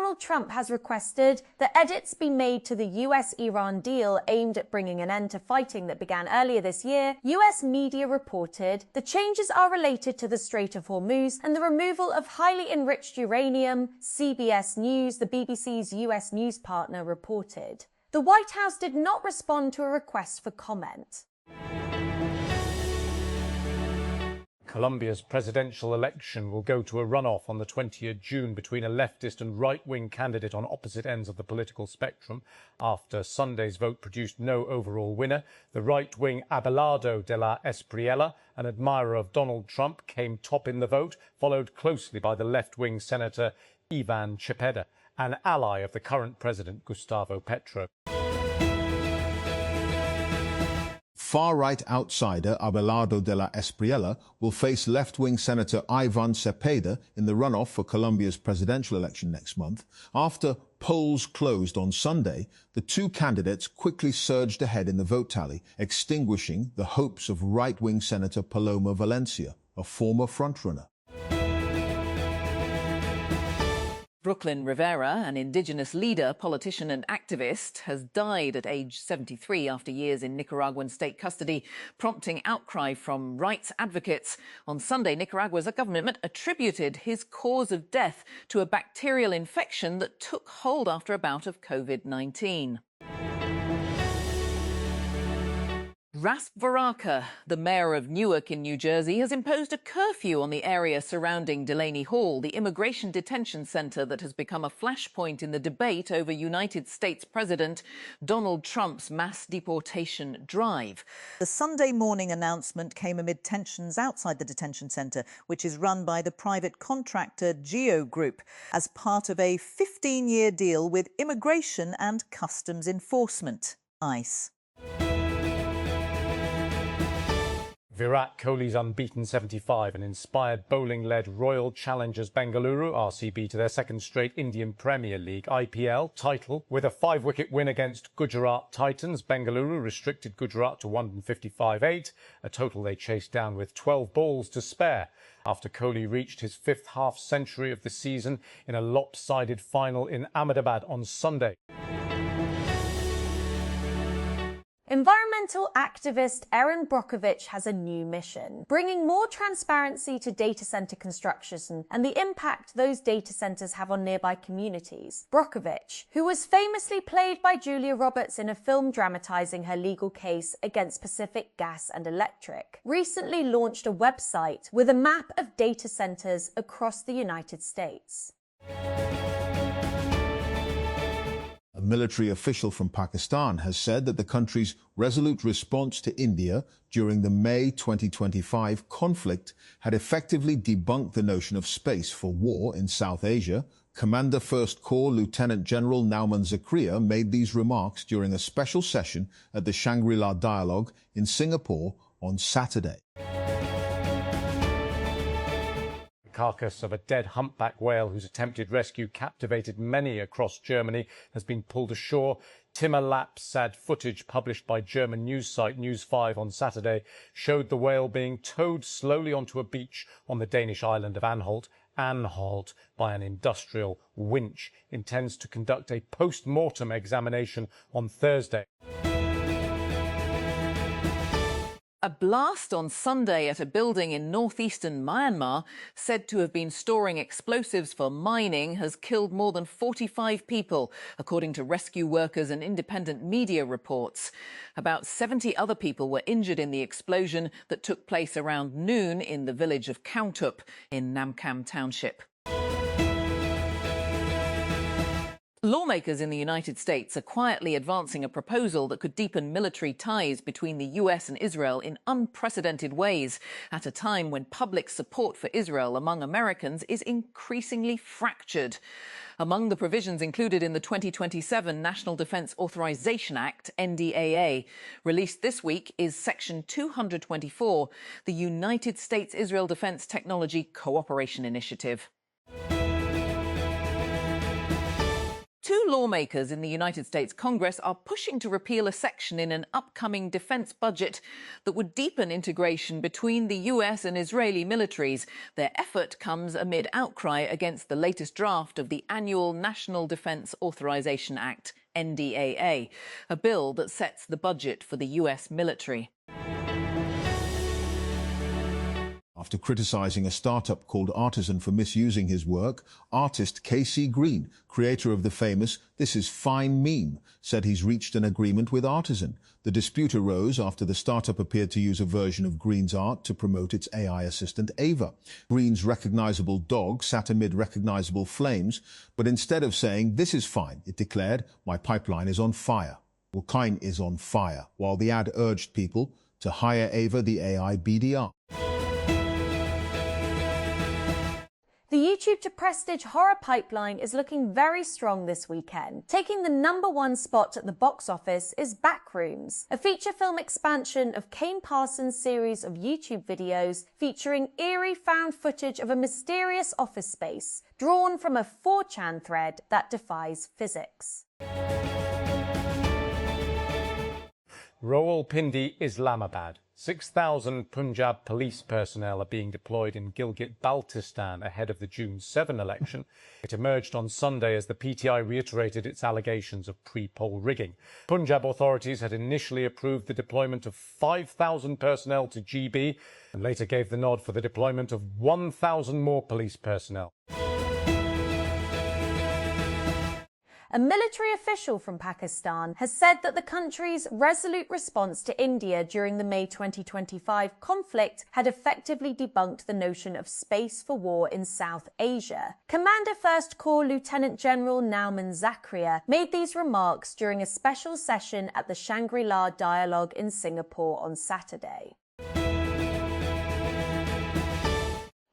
Donald Trump has requested that edits be made to the US-Iran deal aimed at bringing an end to fighting that began earlier this year, US media reported the changes are related to the Strait of Hormuz and the removal of highly enriched uranium, CBS News, the BBC's US news partner, reported. The White House did not respond to a request for comment. Colombia's presidential election will go to a runoff on the 20th of June between a leftist and right-wing candidate on opposite ends of the political spectrum. After Sunday's vote produced no overall winner, the right-wing Abelardo de la Espriella, an admirer of Donald Trump, came top in the vote, followed closely by the left-wing Senator Ivan Cepeda, an ally of the current president Gustavo Petro. Far-right outsider Abelardo de la Espriella will face left-wing Senator Ivan Cepeda in the runoff for Colombia's presidential election next month. After polls closed on Sunday, the two candidates quickly surged ahead in the vote tally, extinguishing the hopes of right-wing Senator Paloma Valencia, a former frontrunner. Brooklyn Rivera, an indigenous leader, politician and activist, has died at age 73 after years in Nicaraguan state custody, prompting outcry from rights advocates. On Sunday, Nicaragua's government attributed his cause of death to a bacterial infection that took hold after a bout of COVID-19. Ras Baraka, the mayor of Newark in New Jersey, has imposed a curfew on the area surrounding Delaney Hall, the immigration detention center that has become a flashpoint in the debate over United States President Donald Trump's mass deportation drive. The Sunday morning announcement came amid tensions outside the detention center, which is run by the private contractor Geo Group, as part of a 15-year deal with Immigration and Customs Enforcement, ICE. Virat Kohli's unbeaten 75 and inspired bowling-led Royal Challengers Bengaluru (RCB) to their second straight Indian Premier League (IPL) title. With a 5-wicket win against Gujarat Titans, Bengaluru restricted Gujarat to 155-8, a total they chased down with 12 balls to spare, after Kohli reached his 5th half-century of the season in a lopsided final in Ahmedabad on Sunday. Environmental activist Erin Brockovich has a new mission, bringing more transparency to data center construction and the impact those data centers have on nearby communities. Brockovich, who was famously played by Julia Roberts in a film dramatizing her legal case against Pacific Gas and Electric, recently launched a website with a map of data centers across the United States. A military official from Pakistan has said that the country's resolute response to India during the May 2025 conflict had effectively debunked the notion of space for war in South Asia. Commander First Corps Lieutenant General Nauman Zakaria made these remarks during a special session at the Shangri-La Dialogue in Singapore on Saturday. Carcass of a dead humpback whale whose attempted rescue captivated many across Germany has been pulled ashore. Timmer-lapse sad footage published by German news site News 5 on Saturday showed the whale being towed slowly onto a beach on the Danish island of Anholt by an industrial winch. Intends to conduct a post-mortem examination on Thursday. A blast on Sunday at a building in northeastern Myanmar, said to have been storing explosives for mining, has killed more than 45 people, according to rescue workers and independent media reports. About 70 other people were injured in the explosion that took place around noon in the village of Kauntup in Namkham Township. Lawmakers in the United States are quietly advancing a proposal that could deepen military ties between the US and Israel in unprecedented ways, at a time when public support for Israel among Americans is increasingly fractured. Among the provisions included in the 2027 National Defense Authorization Act, NDAA, released this week, is Section 224, the United States-Israel Defense Technology Cooperation Initiative. Two lawmakers in the United States Congress are pushing to repeal a section in an upcoming defence budget that would deepen integration between the US and Israeli militaries. Their effort comes amid outcry against the latest draft of the annual National Defence Authorization Act, NDAA, a bill that sets the budget for the US military. After criticising a startup called Artisan for misusing his work, artist KC Green, creator of the famous "This is Fine" meme, said he's reached an agreement with Artisan. The dispute arose after the startup appeared to use a version of Green's art to promote its AI assistant Ava. Green's recognisable dog sat amid recognisable flames, but instead of saying "This is fine," it declared, "My pipeline is on fire." Well, Kine is on fire, while the ad urged people to hire Ava the AI BDR. The YouTube to Prestige horror pipeline is looking very strong this weekend. Taking the #1 spot at the box office is Backrooms, a feature film expansion of Kane Parsons' series of YouTube videos featuring eerie found footage of a mysterious office space drawn from a 4chan thread that defies physics. Rawalpindi, Islamabad. 6,000 Punjab police personnel are being deployed in Gilgit-Baltistan ahead of the June 7 election. It emerged on Sunday as the PTI reiterated its allegations of pre-poll rigging. Punjab authorities had initially approved the deployment of 5,000 personnel to GB and later gave the nod for the deployment of 1,000 more police personnel. A military official from Pakistan has said that the country's resolute response to India during the May 2025 conflict had effectively debunked the notion of space for war in South Asia. Commander First Corps Lieutenant General Nauman Zakaria made these remarks during a special session at the Shangri-La Dialogue in Singapore on Saturday.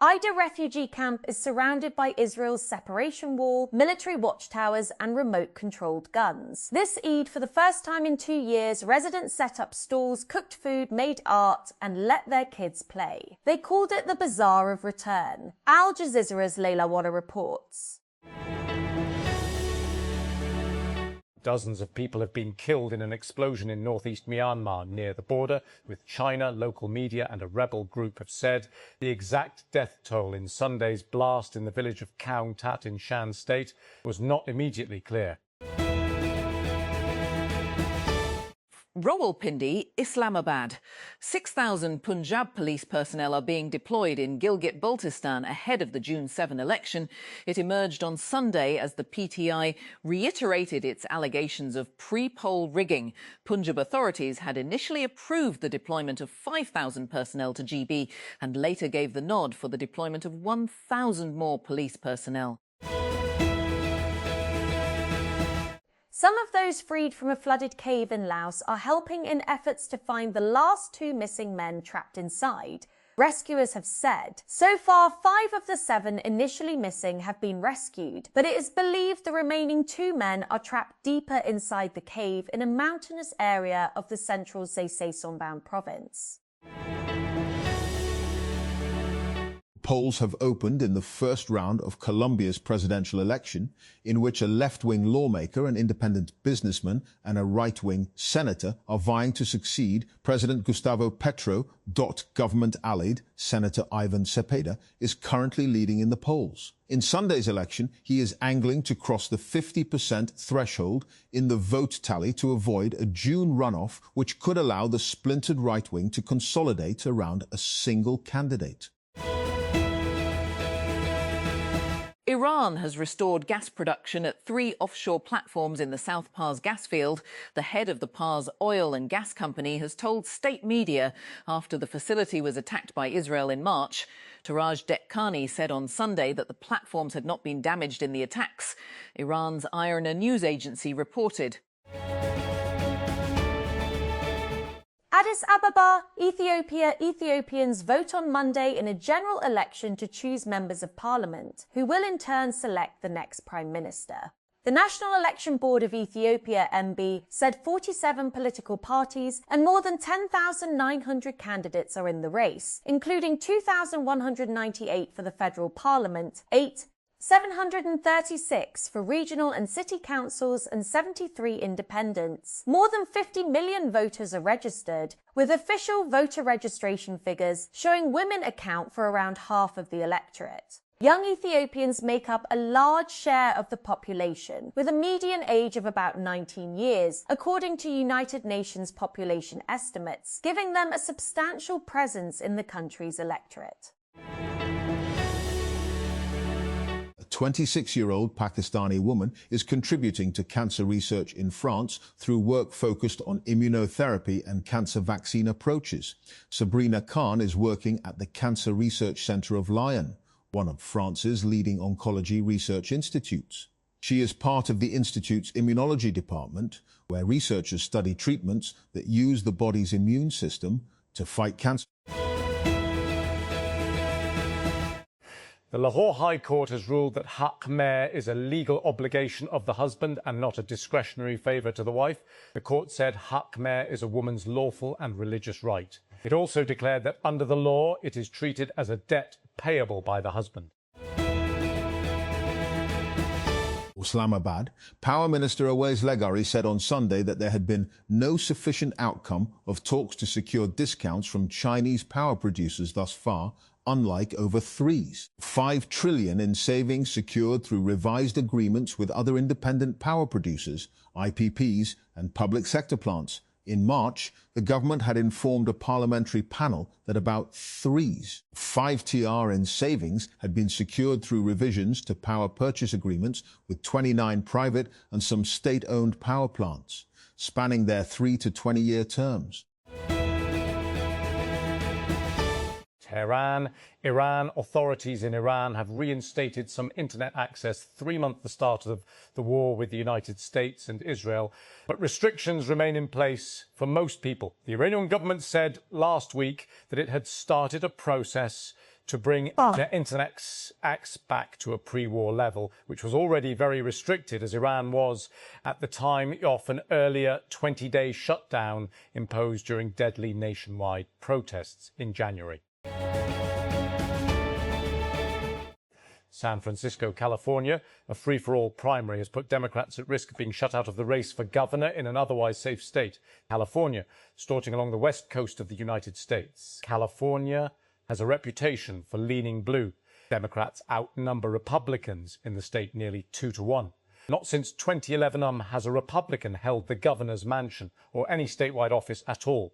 Aida refugee camp is surrounded by Israel's separation wall, military watchtowers and remote-controlled guns. This Eid, for the first time in 2 years, residents set up stalls, cooked food, made art and let their kids play. They called it the Bazaar of Return. Al Jazeera's Leila Wada reports. Dozens of people have been killed in an explosion in northeast Myanmar near the border with China. Local media and a rebel group have said the exact death toll in Sunday's blast in the village of Kaung Tat in Shan State was not immediately clear. Rawalpindi, Islamabad. 6,000 Punjab police personnel are being deployed in Gilgit-Baltistan ahead of the June 7 election. It emerged on Sunday as the PTI reiterated its allegations of pre-poll rigging. Punjab authorities had initially approved the deployment of 5,000 personnel to GB and later gave the nod for the deployment of 1,000 more police personnel. Some of those freed from a flooded cave in Laos are helping in efforts to find the last 2 missing men trapped inside. Rescuers have said. So far, 5 of the 7 initially missing have been rescued, but it is believed the remaining 2 men are trapped deeper inside the cave in a mountainous area of the central Seisei-Sonban province. Polls have opened in the first round of Colombia's presidential election, in which a left-wing lawmaker, an independent businessman, and a right-wing senator are vying to succeed President Gustavo Petro. Government allied Senator Ivan Cepeda is currently leading in the polls. In Sunday's election, he is angling to cross the 50% threshold in the vote tally to avoid a June runoff, which could allow the splintered right-wing to consolidate around a single candidate. Iran has restored gas production at 3 offshore platforms in the South Pars gas field. The head of the Pars oil and gas company has told state media after the facility was attacked by Israel in March. Taraj Dekhani said on Sunday that the platforms had not been damaged in the attacks. Iran's IRNA news agency reported. Addis Ababa, Ethiopia. Ethiopians vote on Monday in a general election to choose members of parliament, who will in turn select the next prime minister. The National Election Board of Ethiopia, MB, said 47 political parties and more than 10,900 candidates are in the race, including 2,198 for the federal parliament, 8 736 for regional and city councils and 73 independents. More than 50 million voters are registered, with official voter registration figures showing women account for around half of the electorate. Young Ethiopians make up a large share of the population, with a median age of about 19 years, according to United Nations population estimates, giving them a substantial presence in the country's electorate. A 26-year-old Pakistani woman is contributing to cancer research in France through work focused on immunotherapy and cancer vaccine approaches. Sabrina Khan is working at the Cancer Research Centre of Lyon, one of France's leading oncology research institutes. She is part of the institute's immunology department, where researchers study treatments that use the body's immune system to fight cancer. The Lahore High Court has ruled that haq mehr is a legal obligation of the husband and not a discretionary favour to the wife. The court said haq mehr is a woman's lawful and religious right. It also declared that under the law it is treated as a debt payable by the husband. Islamabad, Power Minister Awais Leghari said on Sunday that there had been no sufficient outcome of talks to secure discounts from Chinese power producers thus far, unlike over threes. 5 trillion in savings secured through revised agreements with other independent power producers, IPPs, and public sector plants. In March, the government had informed a parliamentary panel that about 5 TR in savings had been secured through revisions to power purchase agreements with 29 private and some state-owned power plants, spanning their 3 to 20-year terms. Tehran. Iran authorities in Iran have reinstated some internet access 3 months the start of the war with the United States and Israel, but restrictions remain in place for most people. The Iranian government said last week that it had started a process to bring their internet access back to a pre-war level, which was already very restricted as Iran was at the time off an earlier 20-day shutdown imposed during deadly nationwide protests in January. San Francisco, California, a free-for-all primary has put Democrats at risk of being shut out of the race for governor in an otherwise safe state. California, starting along the west coast of the United States. California has a reputation for leaning blue. Democrats outnumber Republicans in the state nearly 2-1. Not since 2011 has a Republican held the governor's mansion or any statewide office at all.